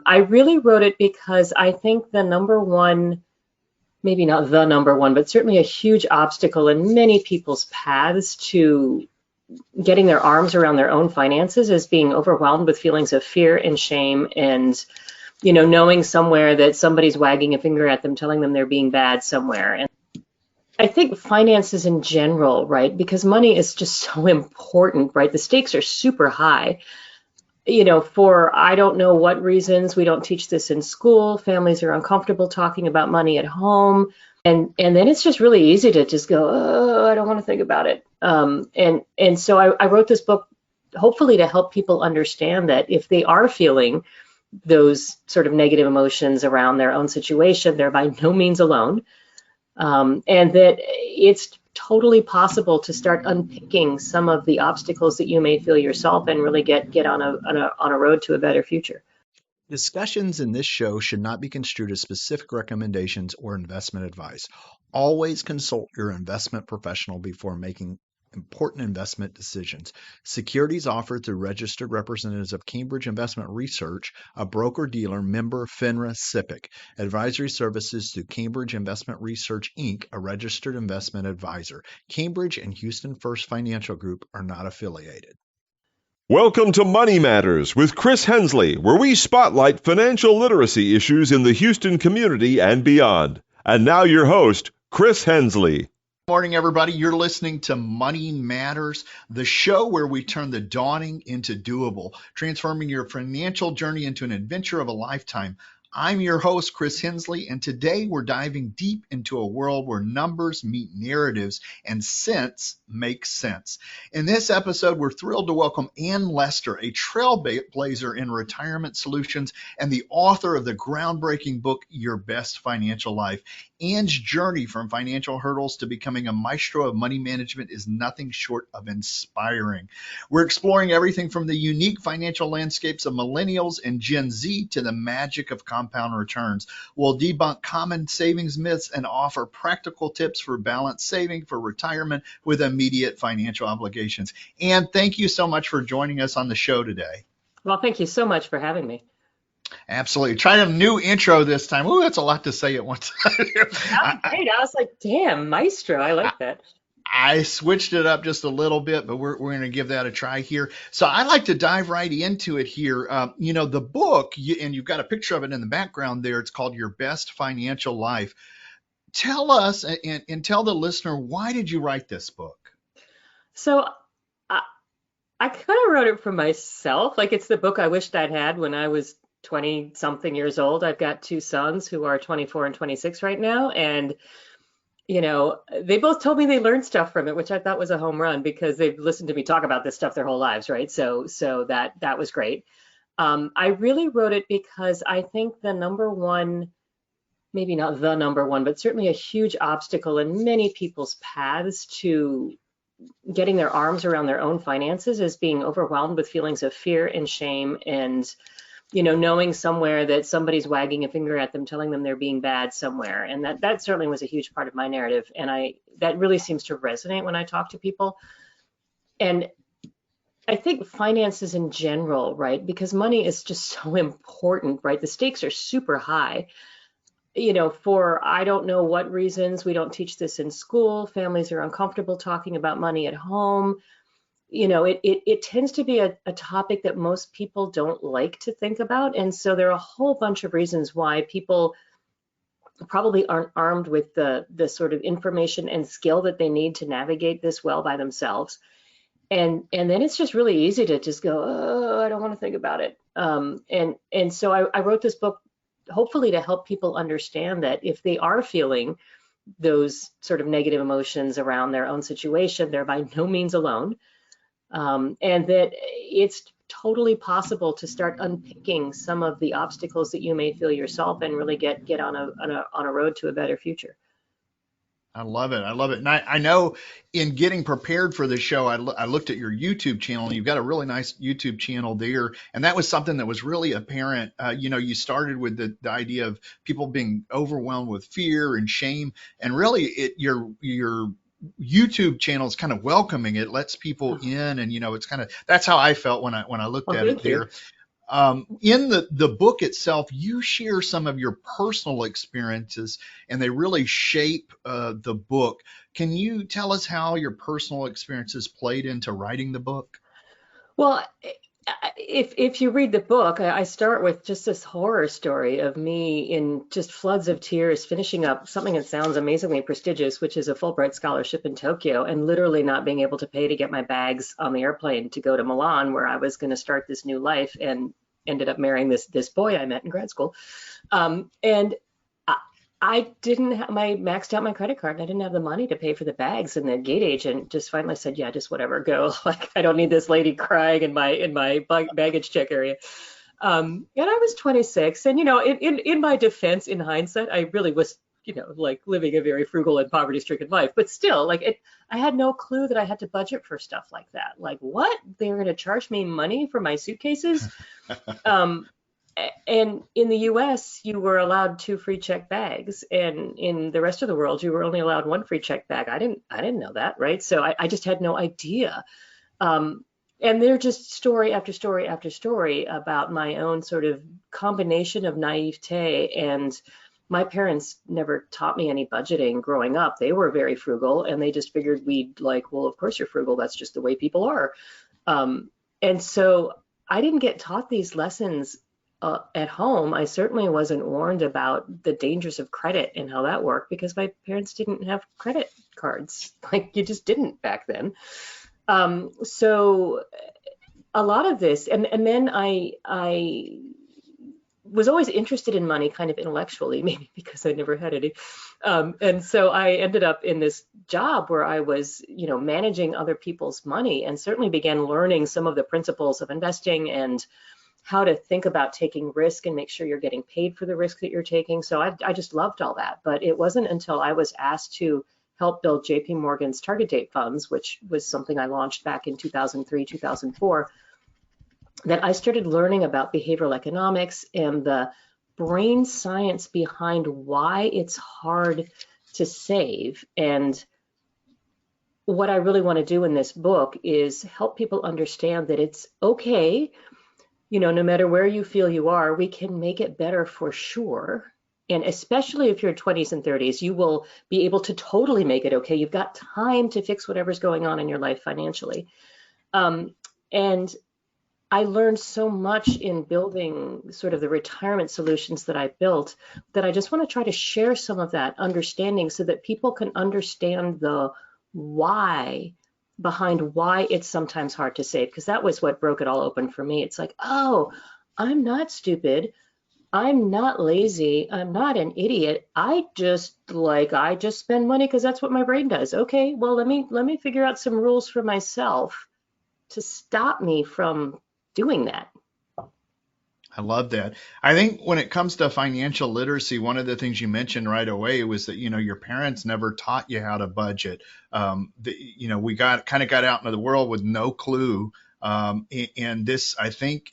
I really wrote it because I think the number one, maybe not the number one, but certainly a huge obstacle in many people's paths to getting their arms around their own finances is being overwhelmed with feelings of fear and shame and, knowing somewhere that somebody's wagging a finger at them, telling them they're being bad somewhere. And I think finances in general, right? Because money is just so important, right? The stakes are super high. For I don't know what reasons, we don't teach this in school. Families are uncomfortable talking about money at home. And then it's just really easy to just go, oh, I don't want to think about it. And so I wrote this book hopefully to help people understand that if they are feeling those sort of negative emotions around their own situation, they're by no means alone. And that it's totally possible to start unpicking some of the obstacles that you may feel yourself and really get on a road to a better future. Discussions in this show should not be construed as specific recommendations or investment advice. Always consult your investment professional before making important investment decisions. Securities offered through registered representatives of Cambridge Investment Research, a broker-dealer member FINRA SIPC. Advisory services through Cambridge Investment Research, Inc., a registered investment advisor. Cambridge and Houston First Financial Group are not affiliated. Welcome to Money Matters with Chris Hensley, where we spotlight financial literacy issues in the Houston community and beyond. And now your host, Chris Hensley. Morning, everybody. You're listening to Money Matters, the show where we turn the daunting into doable, transforming your financial journey into an adventure of a lifetime. I'm your host, Chris Hensley, and today we're diving deep into a world where numbers meet narratives and sense makes sense. In this episode, we're thrilled to welcome Ann Lester, a trailblazer in retirement solutions and the author of the groundbreaking book, Your Best Financial Life. Ann's journey from financial hurdles to becoming a maestro of money management is nothing short of inspiring. We're exploring everything from the unique financial landscapes of millennials and Gen Z to the magic of compound returns. We'll debunk common savings myths and offer practical tips for balanced saving for retirement with immediate financial obligations. Ann, thank you so much for joining us on the show today. Well, thank you so much for having me. Absolutely. Tried a new intro this time. Ooh, that's a lot to say at once. That was great. I was like, damn, maestro. I like that. I switched it up just a little bit, but we're going to give that a try here. So I'd like to dive right into it here. The book, and you've got a picture of it in the background there. It's called Your Best Financial Life. Tell us and tell the listener, why did you write this book? So I kind of wrote it for myself. Like, it's the book I wished I'd had when I was 20 something years old. I've got two sons who are 24 and 26 right now. And, they both told me they learned stuff from it, which I thought was a home run because they've listened to me talk about this stuff their whole lives. Right. So that was great. I really wrote it because I think the number one, maybe not the number one, but certainly a huge obstacle in many people's paths to getting their arms around their own finances is being overwhelmed with feelings of fear and shame and, knowing somewhere that somebody's wagging a finger at them, telling them they're being bad somewhere. And that certainly was a huge part of my narrative. And that really seems to resonate when I talk to people. And I think finances in general, right? Because money is just so important, right? The stakes are super high. For I don't know what reasons, we don't teach this in school. Families are uncomfortable talking about money at home. It tends to be a topic that most people don't like to think about. And so there are a whole bunch of reasons why people probably aren't armed with the sort of information and skill that they need to navigate this well by themselves. And then it's just really easy to just go, oh, I don't want to think about it. And so I wrote this book hopefully to help people understand that if they are feeling those sort of negative emotions around their own situation, they're by no means alone. And that it's totally possible to start unpicking some of the obstacles that you may feel yourself and really get on a road to a better future. I love it. I love it. And I know in getting prepared for the show, I looked at your YouTube channel, and you've got a really nice YouTube channel there. And that was something that was really apparent. You started with the idea of people being overwhelmed with fear and shame. And really your YouTube channel is kind of welcoming. It lets people in, and it's kind of, that's how I felt when I looked at it there. In the book itself, you share some of your personal experiences, and they really shape the book. Can you tell us how your personal experiences played into writing the book? Well, if you read the book, I start with just this horror story of me in just floods of tears finishing up something that sounds amazingly prestigious, which is a Fulbright scholarship in Tokyo, and literally not being able to pay to get my bags on the airplane to go to Milan, where I was going to start this new life, and ended up marrying this boy I met in grad school. And I didn't have maxed out my credit card, and I didn't have the money to pay for the bags. And the gate agent just finally said, "Yeah, just whatever, go. Like, I don't need this lady crying in my baggage check area." And I was 26, and in my defense, in hindsight, I really was, like living a very frugal and poverty-stricken life. But still, like I had no clue that I had to budget for stuff like that. Like, what? They were going to charge me money for my suitcases? Um, and in the US, you were allowed 2 free check bags, and in the rest of the world, you were only allowed 1 free check bag. I didn't know that, right? So I just had no idea. And they're just story after story after story about my own sort of combination of naivete, and my parents never taught me any budgeting growing up. They were very frugal, and they just figured we'd like, well, of course you're frugal. That's just the way people are. And so I didn't get taught these lessons at home. I certainly wasn't warned about the dangers of credit and how that worked, because my parents didn't have credit cards. Like, you just didn't back then. So a lot of this, and then I was always interested in money kind of intellectually, maybe because I never had any. And so I ended up in this job where I was, managing other people's money, and certainly began learning some of the principles of investing and how to think about taking risk and make sure you're getting paid for the risk that you're taking. So I just loved all that. But it wasn't until I was asked to help build JP Morgan's target date funds, which was something I launched back in 2003, 2004, that I started learning about behavioral economics and the brain science behind why it's hard to save. And what I really want to do in this book is help people understand that it's okay, no matter where you feel you are, we can make it better for sure. And especially if you're 20s and 30s, you will be able to totally make it okay. You've got time to fix whatever's going on in your life financially. And I learned so much in building sort of the retirement solutions that I built, that I just want to try to share some of that understanding so that people can understand the why behind why it's sometimes hard to save, because that was what broke it all open for me. It's like, oh, I'm not stupid. I'm not lazy. I'm not an idiot. I just spend money because that's what my brain does. Okay, well, let me figure out some rules for myself to stop me from doing that. I love that. I think when it comes to financial literacy, one of the things you mentioned right away was that, your parents never taught you how to budget. We got out into the world with no clue. And this, I think,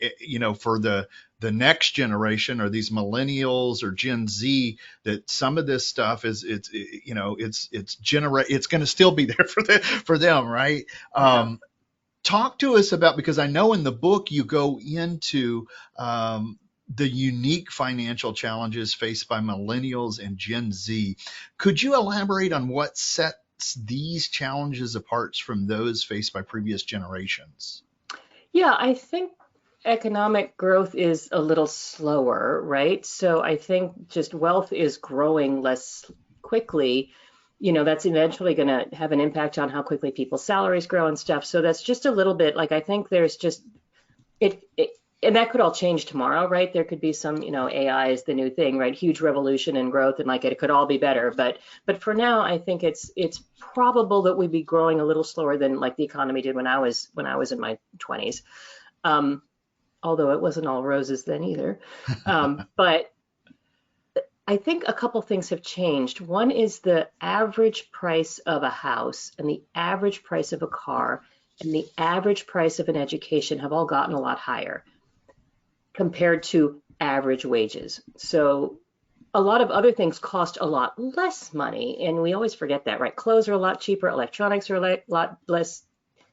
for the next generation, or these millennials or Gen Z, that some of this stuff it's going to still be there for them, right? Talk to us about, because I know in the book you go into the unique financial challenges faced by millennials and Gen Z. Could you elaborate on what sets these challenges apart from those faced by previous generations? Yeah, I think economic growth is a little slower, right? So I think just wealth is growing less quickly. That's eventually going to have an impact on how quickly people's salaries grow and stuff. So that's just a little bit, like, I think there's just it and that could all change tomorrow, right? There could be some, AI is the new thing, right? Huge revolution in growth, and like it could all be better. But for now, I think it's probable that we'd be growing a little slower than like the economy did when I was in my 20s. Although it wasn't all roses then either. But I think a couple things have changed. One is the average price of a house and the average price of a car and the average price of an education have all gotten a lot higher compared to average wages. So a lot of other things cost a lot less money, and we always forget that, right? Clothes are a lot cheaper, electronics are a lot less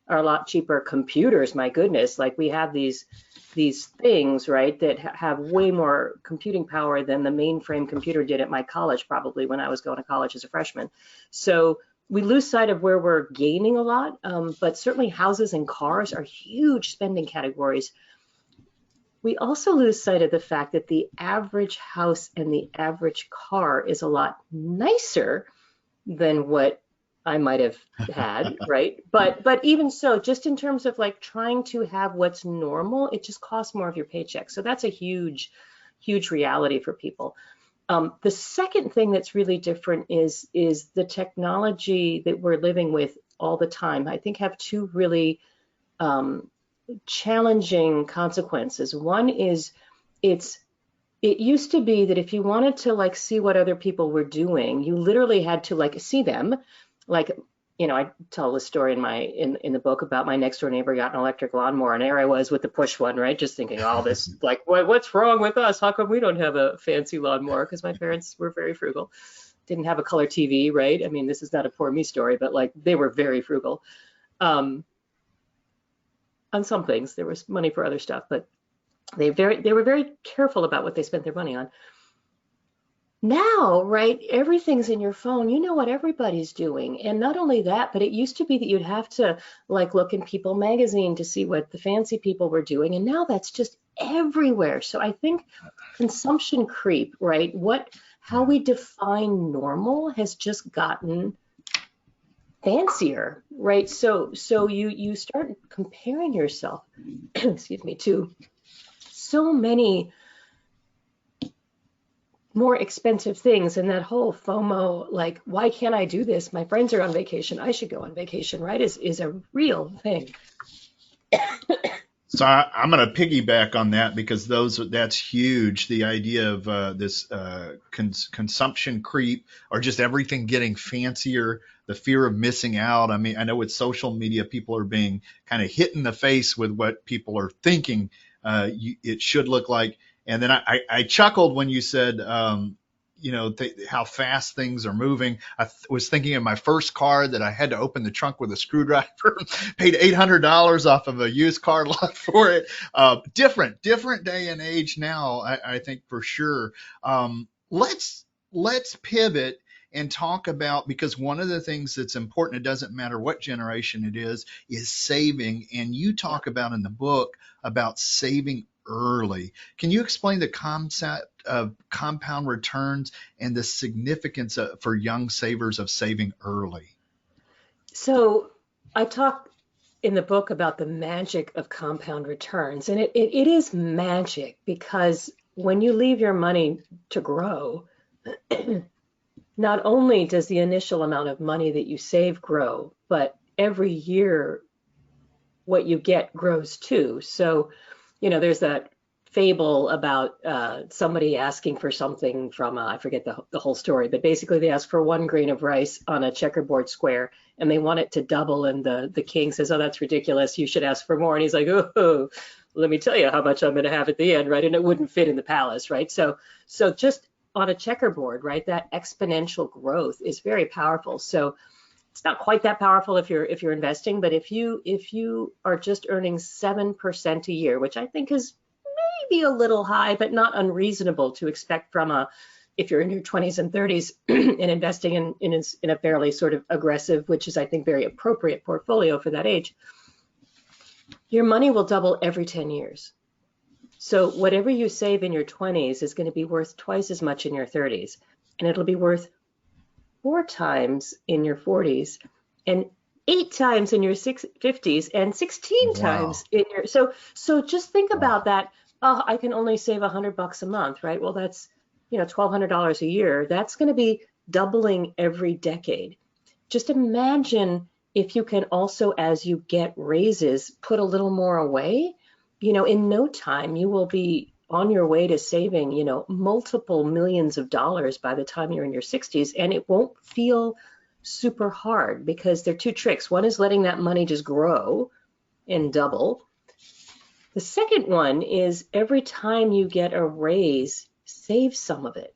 are a lot cheaper. Computers, my goodness, like we have these things, right, that have way more computing power than the mainframe computer did at my college, probably when I was going to college as a freshman. So we lose sight of where we're gaining a lot, but certainly houses and cars are huge spending categories. We also lose sight of the fact that the average house and the average car is a lot nicer than what I might have had, right? But even so, just in terms of like trying to have what's normal, it just costs more of your paycheck. So that's a huge, huge reality for people. The second thing that's really different is the technology that we're living with all the time. I think have two really challenging consequences. One is it used to be that if you wanted to like see what other people were doing, you literally had to like see them. Like, I tell the story in the book about my next door neighbor got an electric lawnmower, and there I was with the push one, right? Just thinking, all this, like, what's wrong with us? How come we don't have a fancy lawnmower? Because my parents were very frugal, didn't have a color TV, right? I mean, this is not a poor me story, but like they were very frugal. On some things, there was money for other stuff, but they were very careful about what they spent their money on. Now, right, everything's in your phone. You know what everybody's doing. And not only that, but it used to be that you'd have to like look in People magazine to see what the fancy people were doing. And now that's just everywhere. So I think consumption creep, right? How we define normal has just gotten fancier, right? So you start comparing yourself, excuse me, to so many more expensive things, and that whole FOMO, like, why can't I do this? My friends are on vacation, I should go on vacation, right? Is a real thing. So I'm going to piggyback on that because that's huge. The idea of this consumption creep, or just everything getting fancier, the fear of missing out. I mean, I know with social media, people are being kind of hit in the face with what people are thinking it should look like. And then I chuckled when you said, how fast things are moving. I was thinking of my first car that I had to open the trunk with a screwdriver, paid $800 off of a used car lot for it. Different day and age now, I think for sure. Let's pivot and talk about, because one of the things that's important, it doesn't matter what generation it is saving. And you talk about in the book about saving early. Can you explain the concept of compound returns and the significance for young savers of saving early? So I talk in the book about the magic of compound returns, and it is magic because when you leave your money to grow, not only does the initial amount of money that you save grow, but every year what you get grows too. So there's that fable about somebody asking for something from, I forget the whole story, but basically they ask for 1 grain of rice on a checkerboard square and they want it to double. And the king says, oh, that's ridiculous. You should ask for more. And he's like, oh, let me tell you how much I'm going to have at the end, right? And it wouldn't fit in the palace, right? So just on a checkerboard, right, that exponential growth is very powerful. So it's not quite that powerful if you're investing, but if you are just earning 7% a year, which I think is maybe a little high, but not unreasonable to expect from if you're in your 20s and 30s and investing in a fairly sort of aggressive, which is I think very appropriate portfolio for that age, your money will double every 10 years. So whatever you save in your 20s is going to be worth twice as much in your 30s, and it'll be worth 4 times in your 40s and 8 times in your 50s and 16 times in your, so just think about that. Oh, I can only save $100 a month, right? Well, that's, $1,200 a year. That's going to be doubling every decade. Just imagine if you can also, as you get raises, put a little more away, in no time, you will be on your way to saving, multiple millions of dollars by the time you're in your 60s, and it won't feel super hard because there are 2 tricks. One is letting that money just grow and double. The second one is every time you get a raise, save some of it.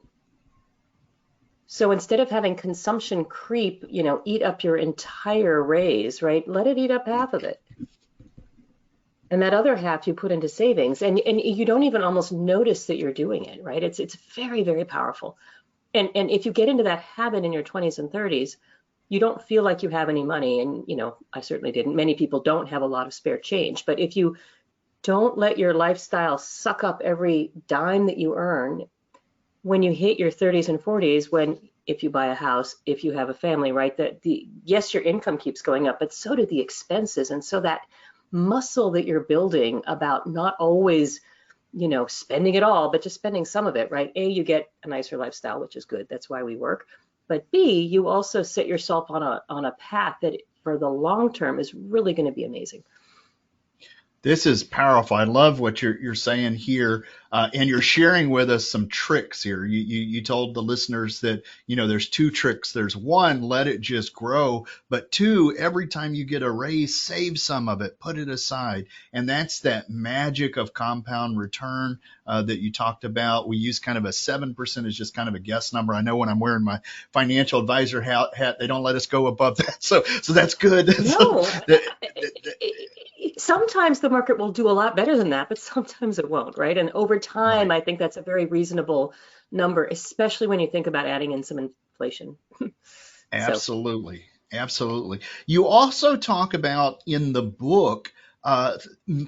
So instead of having consumption creep, eat up your entire raise, right? Let it eat up half of it. And that other half you put into savings, and you don't even almost notice that you're doing it, right? It's very, very powerful. And if you get into that habit in your 20s and 30s, you don't feel like you have any money. And, I certainly didn't. Many people don't have a lot of spare change. But if you don't let your lifestyle suck up every dime that you earn, when you hit your 30s and 40s, if you buy a house, if you have a family, right, yes, your income keeps going up, but so do the expenses. And so that muscle that you're building about not always, spending it all, but just spending some of it, right? A, you get a nicer lifestyle, which is good. That's why we work. But B, you also set yourself on a path that for the long term is really going to be amazing. This is powerful. I love what you're saying here, and you're sharing with us some tricks here. You told the listeners that there's two tricks. There's one, let it just grow, but two, every time you get a raise, save some of it, put it aside, and that's that magic of compound return that you talked about. We use kind of a 7% as just kind of a guess number. I know when I'm wearing my financial advisor hat, they don't let us go above that, so that's good. No. Sometimes the market will do a lot better than that, but sometimes it won't, right? And over time, Right. I think that's a very reasonable number, especially when you think about adding in some inflation. Absolutely. Absolutely. You also talk about in the book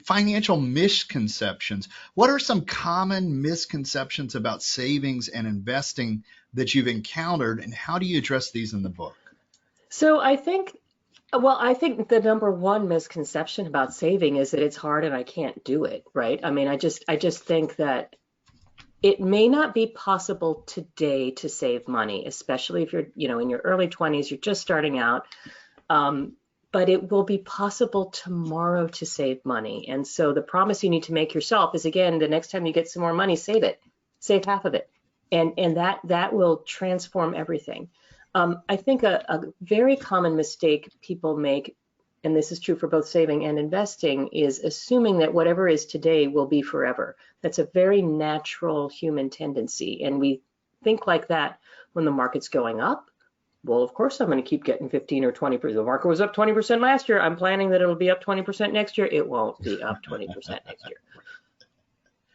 financial misconceptions. What are some common misconceptions about savings and investing that you've encountered, and how do you address these in the book? So I think the number one misconception about saving is that it's hard and I can't do it, right? I mean, I just think that it may not be possible today to save money, especially if you're, in your early 20s, you're just starting out. But it will be possible tomorrow to save money. And so the promise you need to make yourself is, again, the next time you get some more money, save it, save half of it. And that will transform everything. I think a very common mistake people make, and this is true for both saving and investing, is assuming that whatever is today will be forever. That's a very natural human tendency. And we think like that when the market's going up. Well, of course, I'm going to keep getting 15 or 20%. The market was up 20% last year. I'm planning that it'll be up 20% next year. It won't be up 20% next year.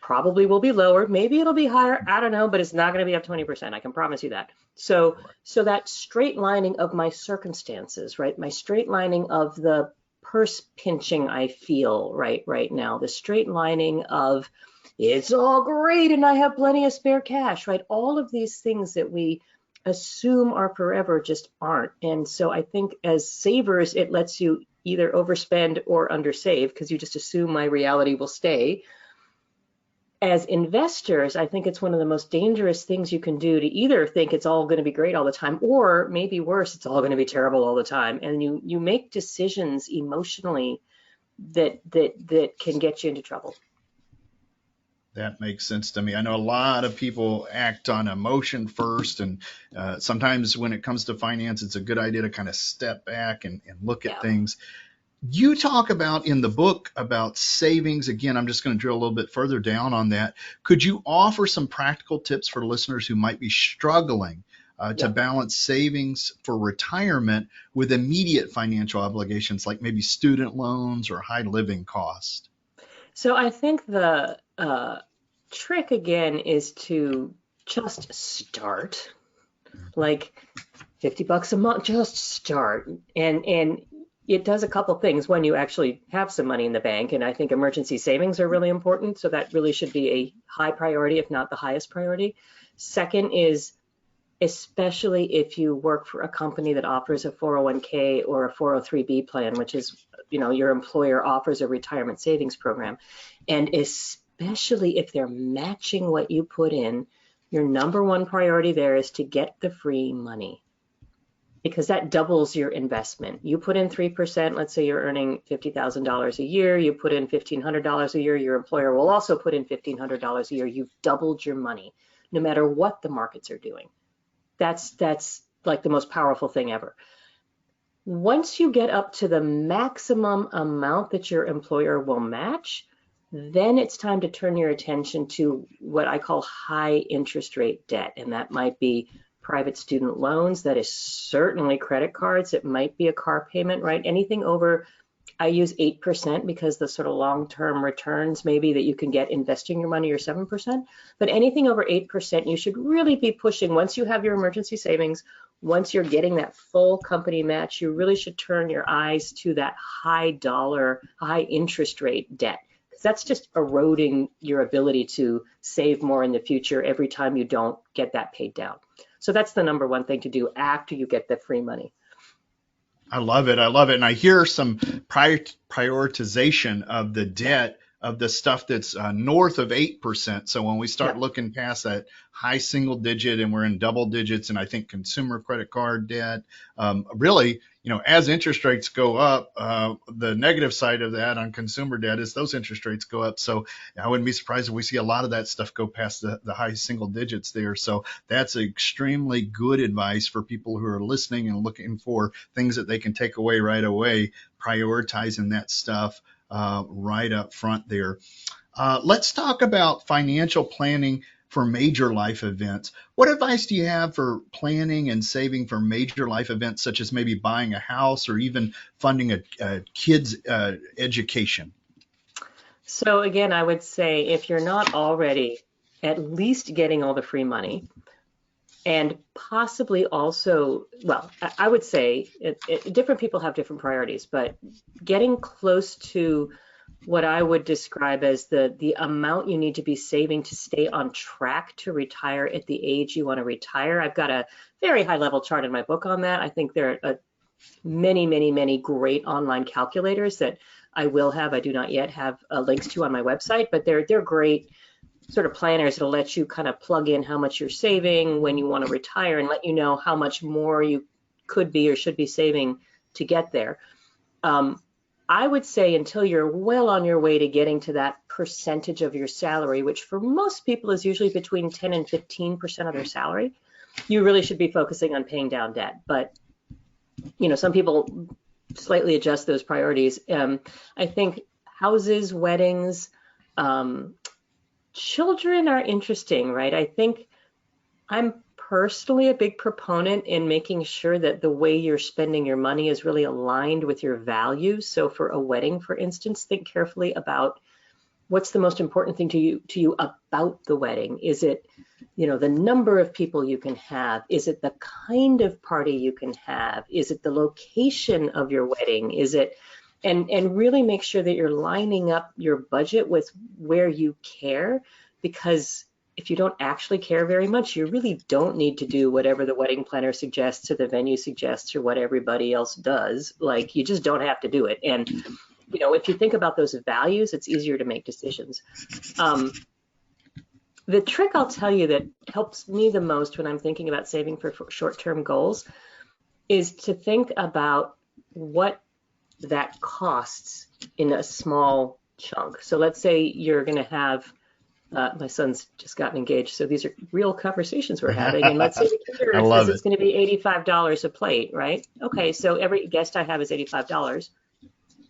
Probably will be lower. Maybe it'll be higher. I don't know, but it's not going to be up 20%. I can promise you that. So that straight lining of my circumstances, right? My straight lining of the purse pinching I feel right now, the straight lining of it's all great and I have plenty of spare cash, right? All of these things that we assume are forever just aren't. And so I think as savers, it lets you either overspend or undersave because you just assume my reality will stay. As investors, I think it's one of the most dangerous things you can do to either think it's all going to be great all the time, or maybe worse, it's all going to be terrible all the time. And you make decisions emotionally that can get you into trouble. That makes sense to me. I know a lot of people act on emotion first, and sometimes when it comes to finance, it's a good idea to kind of step back and look at things. You talk about in the book about savings. Again, I'm just going to drill a little bit further down on that. Could you offer some practical tips for listeners who might be struggling to balance savings for retirement with immediate financial obligations like maybe student loans or high living costs? So I think the trick again is to just start, like $50 a month, just start. And it does a couple things. One, you actually have some money in the bank, and I think emergency savings are really important. So that really should be a high priority, if not the highest priority. Second is, especially if you work for a company that offers a 401k or a 403b plan, which is, your employer offers a retirement savings program. And especially if they're matching what you put in, your number one priority there is to get the free money, because that doubles your investment. You put in 3%, let's say you're earning $50,000 a year, you put in $1,500 a year, your employer will also put in $1,500 a year. You've doubled your money, no matter what the markets are doing. That's like the most powerful thing ever. Once you get up to the maximum amount that your employer will match, then it's time to turn your attention to what I call high interest rate debt. And that might be private student loans. That is certainly credit cards. It might be a car payment, right? Anything over, I use 8% because the sort of long-term returns maybe that you can get investing your money are 7%. But anything over 8%, you should really be pushing. Once you have your emergency savings, once you're getting that full company match, you really should turn your eyes to that high dollar, high interest rate debt. Because that's just eroding your ability to save more in the future every time you don't get that paid down. So that's the number one thing to do after you get the free money. I love it. I love it. And I hear some prioritization of the debt of the stuff that's north of 8%. So when we start looking past that high single digit and we're in double digits, and I think consumer credit card debt, really, as interest rates go up, the negative side of that on consumer debt is those interest rates go up. So I wouldn't be surprised if we see a lot of that stuff go past the high single digits there. So that's extremely good advice for people who are listening and looking for things that they can take away right away, prioritizing that stuff right up front there. Let's talk about financial planning for major life events. What advice do you have for planning and saving for major life events, such as maybe buying a house or even funding a kid's education? So again, I would say if you're not already at least getting all the free money, and possibly also, well, I would say different people have different priorities, but getting close to what I would describe as the amount you need to be saving to stay on track to retire at the age you want to retire. I've got a very high level chart in my book on that. I think there are many, many, many great online calculators that I do not yet have links to on my website, but they're great sort of planners that'll let you kind of plug in how much you're saving when you want to retire and let you know how much more you could be or should be saving to get there. I would say until you're well on your way to getting to that percentage of your salary, which for most people is usually between 10 and 15% of their salary, you really should be focusing on paying down debt. But, some people slightly adjust those priorities. I think houses, weddings, children are interesting, right? I think I'm personally a big proponent in making sure that the way you're spending your money is really aligned with your values. So for a wedding, for instance, think carefully about what's the most important thing to you about the wedding. Is it, the number of people you can have? Is it the kind of party you can have? Is it the location of your wedding? Is it, and really make sure that you're lining up your budget with where you care, because if you don't actually care very much, you really don't need to do whatever the wedding planner suggests or the venue suggests or what everybody else does. Like, you just don't have to do it. And, if you think about those values, it's easier to make decisions. The trick I'll tell you that helps me the most when I'm thinking about saving for short-term goals is to think about what that costs in a small chunk. So let's say you're going to have my son's just gotten engaged, so these are real conversations we're having. And let's say the caterer says it's going to be $85 a plate, right? Okay, so every guest I have is $85.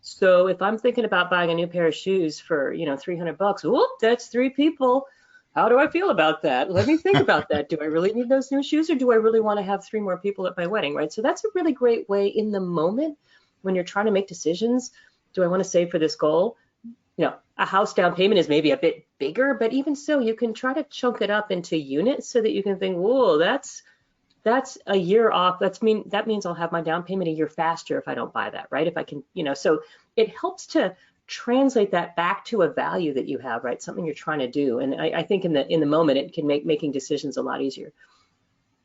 So if I'm thinking about buying a new pair of shoes for, $300, whoop, that's 3 people. How do I feel about that? Let me think about that. Do I really need those new shoes, or do I really want to have 3 more people at my wedding, right? So that's a really great way in the moment when you're trying to make decisions. Do I want to save for this goal? A house down payment is maybe a bit bigger, but even so, you can try to chunk it up into units so that you can think, whoa, that's a year off. That means I'll have my down payment a year faster if I don't buy that, right? If I can, so it helps to translate that back to a value that you have, right? Something you're trying to do. And I think in the moment, it can make making decisions a lot easier.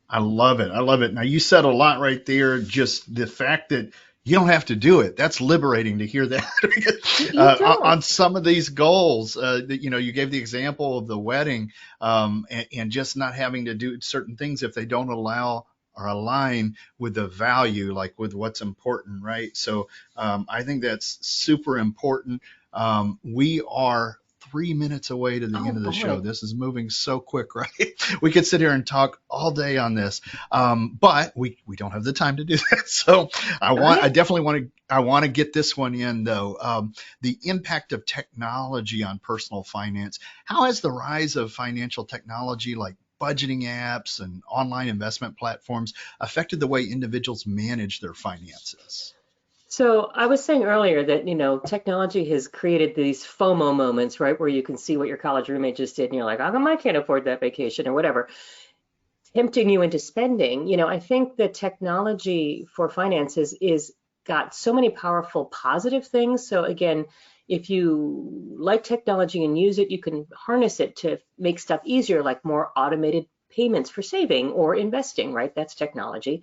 I love it. I love it. Now, you said a lot right there. Just the fact that you don't have to do it. That's liberating to hear that. On some of these goals, you gave the example of the wedding, and just not having to do certain things if they don't allow or align with the value, like with what's important, right? So I think that's super important. We are 3 minutes away to the end of the show. This is moving so quick, right? We could sit here and talk all day on this, but we don't have the time to do that. So I definitely want to get this one in, though. The impact of technology on personal finance. How has the rise of financial technology like budgeting apps and online investment platforms affected the way individuals manage their finances? So I was saying earlier that, technology has created these FOMO moments, right, where you can see what your college roommate just did and you're like, how come I can't afford that vacation or whatever, tempting you into spending. I think that technology for finances is got so many powerful positive things. So again, if you like technology and use it, you can harness it to make stuff easier, like more automated payments for saving or investing, right? That's technology.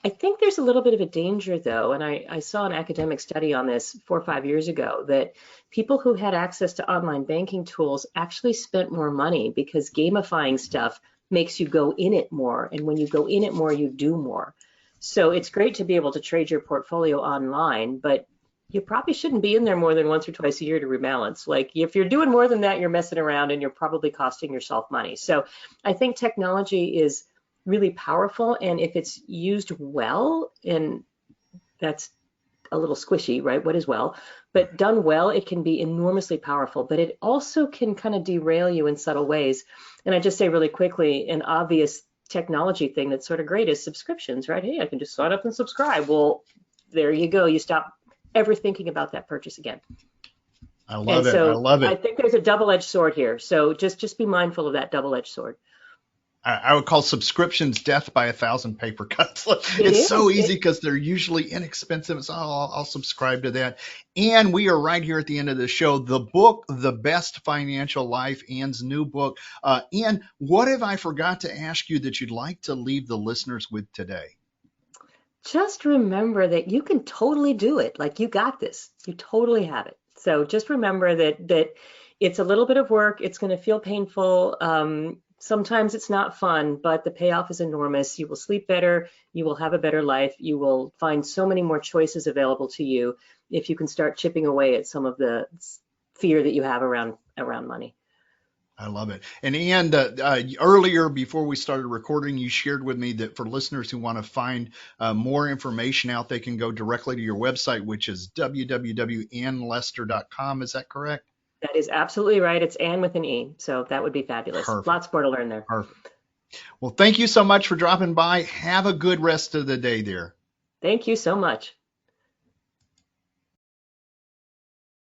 I think there's a little bit of a danger, though, and I saw an academic study on this 4 or 5 years ago, that people who had access to online banking tools actually spent more money because gamifying stuff makes you go in it more. And when you go in it more, you do more. So it's great to be able to trade your portfolio online, but you probably shouldn't be in there more than once or twice a year to rebalance. Like if you're doing more than that, you're messing around and you're probably costing yourself money. So I think technology is really powerful, and if it's used well, and that's a little squishy, right? What is well? But done well, it can be enormously powerful, but it also can kind of derail you in subtle ways. And I just say really quickly, an obvious technology thing that's sort of great is subscriptions, right? Hey, I can just sign up and subscribe. Well, there you go. You stop ever thinking about that purchase again. I love it. I love it. I think there's a double-edged sword here. So just be mindful of that double-edged sword. I would call subscriptions death by 1,000 paper cuts. It's so easy because they're usually inexpensive. So I'll subscribe to that. And we are right here at the end of the show. The book, The Best Financial Life, Anne's new book. Anne, what have I forgot to ask you that you'd like to leave the listeners with today? Just remember that you can totally do it. Like you got this. You totally have it. So just remember that it's a little bit of work. It's going to feel painful. Sometimes it's not fun, but the payoff is enormous. You will sleep better. You will have a better life. You will find so many more choices available to you if you can start chipping away at some of the fear that you have around money. I love it. And Anne, earlier before we started recording, you shared with me that for listeners who want to find more information out, they can go directly to your website, which is www.annelester.com. Is that correct? That is absolutely right. It's Anne with an E. So that would be fabulous. Perfect. Lots more to learn there. Perfect. Well, thank you so much for dropping by. Have a good rest of the day there. Thank you so much.